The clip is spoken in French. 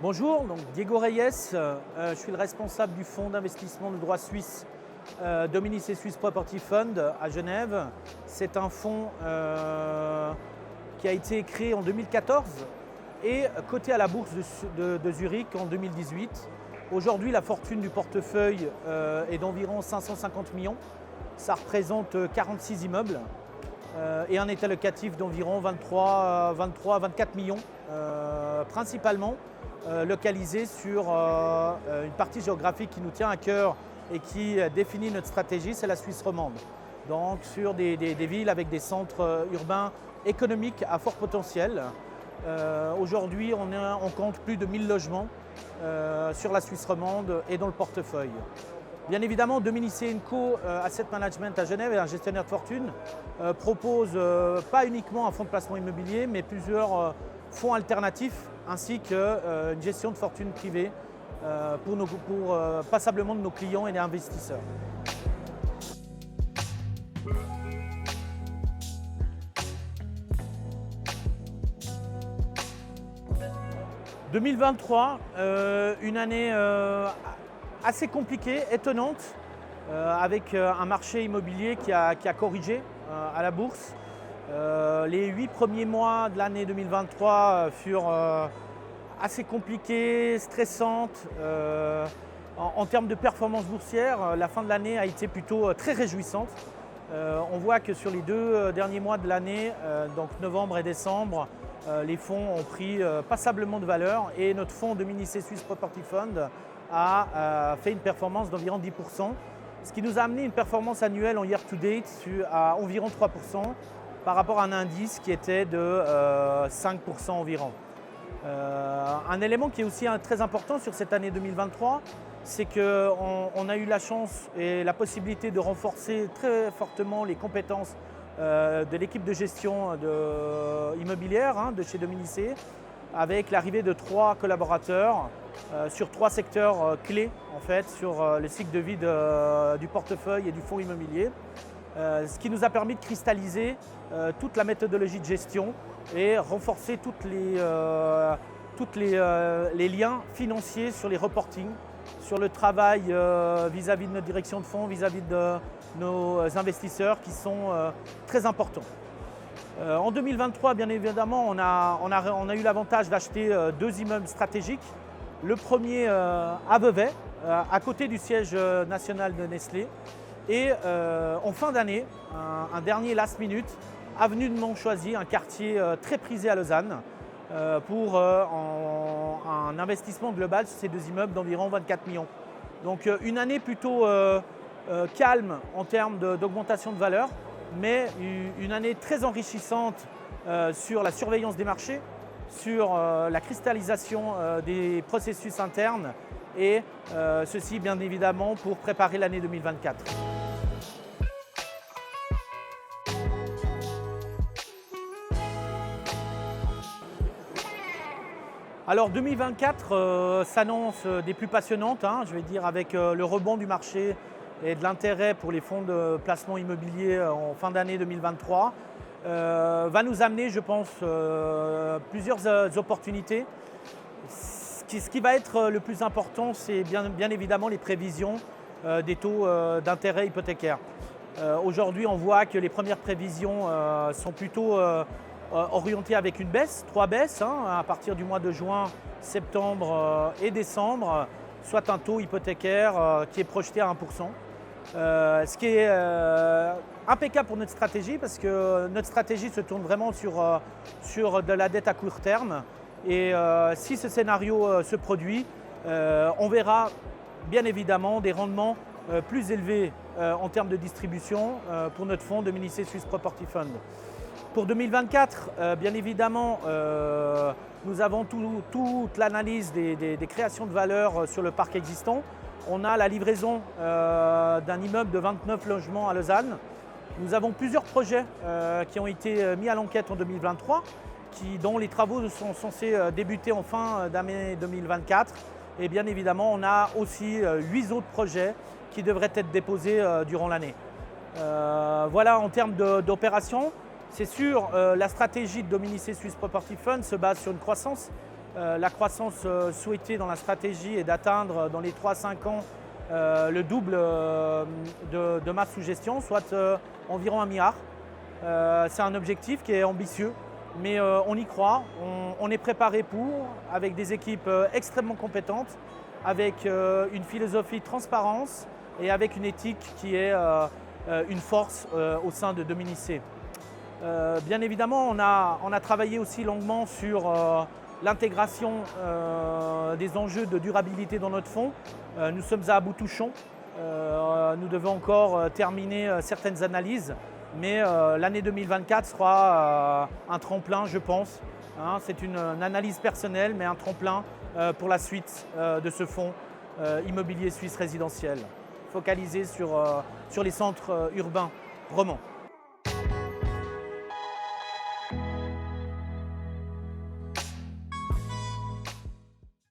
Bonjour, donc Diego Reyes, je suis le responsable du fonds d'investissement de droit suisse Dominici Swiss Property Fund à Genève. C'est un fonds qui a été créé en 2014 et coté à la bourse de Zurich en 2018. Aujourd'hui, la fortune du portefeuille est d'environ 550 millions. Ça représente 46 immeubles et un état locatif d'environ 23 à 24 millions, principalement localisé sur une partie géographique qui nous tient à cœur et qui définit notre stratégie, c'est la Suisse romande. Donc sur des villes avec des centres urbains économiques à fort potentiel. Aujourd'hui, on compte plus de 1000 logements sur la Suisse romande et dans le portefeuille. Bien évidemment, Dominici Co Asset Management à Genève et un gestionnaire de fortune propose pas uniquement un fonds de placement immobilier, mais plusieurs fonds alternatifs ainsi qu'une gestion de fortune privée pour passablement de nos clients et des investisseurs. « 2023, une année assez compliquée, étonnante, avec un marché immobilier qui a corrigé à la bourse. Les 8 premiers mois de l'année 2023 furent assez compliquées, stressantes. En termes de performance boursière, la fin de l'année a été plutôt très réjouissante. On voit que sur les 2 derniers mois de l'année, donc novembre et décembre, les fonds ont pris passablement de valeur et notre fonds Dominici Swiss Property Fund a fait une performance d'environ 10%, ce qui nous a amené une performance annuelle en year-to-date à environ 3% par rapport à un indice qui était de 5% environ. Un élément qui est aussi très important sur cette année 2023, c'est qu'on a eu la chance et la possibilité de renforcer très fortement les compétences de l'équipe de gestion immobilière de chez Dominici, avec l'arrivée de 3 collaborateurs sur 3 secteurs clés en fait, sur le cycle de vie du portefeuille et du fonds immobilier. Ce qui nous a permis de cristalliser toute la méthodologie de gestion et renforcer tous les liens financiers sur les reportings, sur le travail vis-à-vis de notre direction de fonds, vis-à-vis de nos investisseurs qui sont très importants. En 2023, bien évidemment, on a eu l'avantage d'acheter 2 immeubles stratégiques. Le premier à Vevey, à côté du siège national de Nestlé. Et en fin d'année, un dernier last minute, avenue de Montchoisy, un quartier très prisé à Lausanne, pour un investissement global sur ces 2 immeubles d'environ 24 millions. Donc une année plutôt calme en termes d'augmentation de valeur, mais une année très enrichissante sur la surveillance des marchés, sur la cristallisation des processus internes et ceci bien évidemment pour préparer l'année 2024. Alors 2024 s'annonce des plus passionnantes, je vais dire, avec le rebond du marché et de l'intérêt pour les fonds de placement immobilier en fin d'année 2023. Va nous amener, je pense, plusieurs opportunités. Ce qui va être le plus important, c'est bien évidemment les prévisions des taux d'intérêt hypothécaires. Aujourd'hui, on voit que les premières prévisions sont plutôt orientées avec une baisse, 3 baisses à partir du mois de juin, septembre et décembre, soit un taux hypothécaire qui est projeté à 1%. Ce qui est impeccable pour notre stratégie parce que notre stratégie se tourne vraiment sur de la dette à court terme et si ce scénario se produit, on verra bien évidemment des rendements plus élevés en termes de distribution pour notre fonds Dominici Swiss Property Fund. Pour 2024, bien évidemment, nous avons toute l'analyse des créations de valeur sur le parc existant. On a la livraison d'un immeuble de 29 logements à Lausanne. Nous avons plusieurs projets qui ont été mis à l'enquête en 2023, dont les travaux sont censés débuter en fin d'année 2024. Et bien évidemment, on a aussi 8 autres projets qui devraient être déposés durant l'année. Voilà en termes d'opérations. C'est sûr, la stratégie de Dominici Swiss Property Fund se base sur une croissance La croissance souhaitée dans la stratégie est d'atteindre dans les 3-5 ans le double de masse sous gestion, soit environ 1 milliard. C'est un objectif qui est ambitieux, mais on y croit, on est préparé pour, avec des équipes extrêmement compétentes, avec une philosophie de transparence et avec une éthique qui est une force au sein de Dominicé. Bien évidemment, on a travaillé aussi longuement sur l'intégration des enjeux de durabilité dans notre fonds. Nous sommes à bout touchons. Nous devons encore terminer certaines analyses, mais l'année 2024 sera un tremplin, je pense. C'est une analyse personnelle, mais un tremplin pour la suite de ce fonds immobilier suisse résidentiel, focalisé sur les centres urbains romans.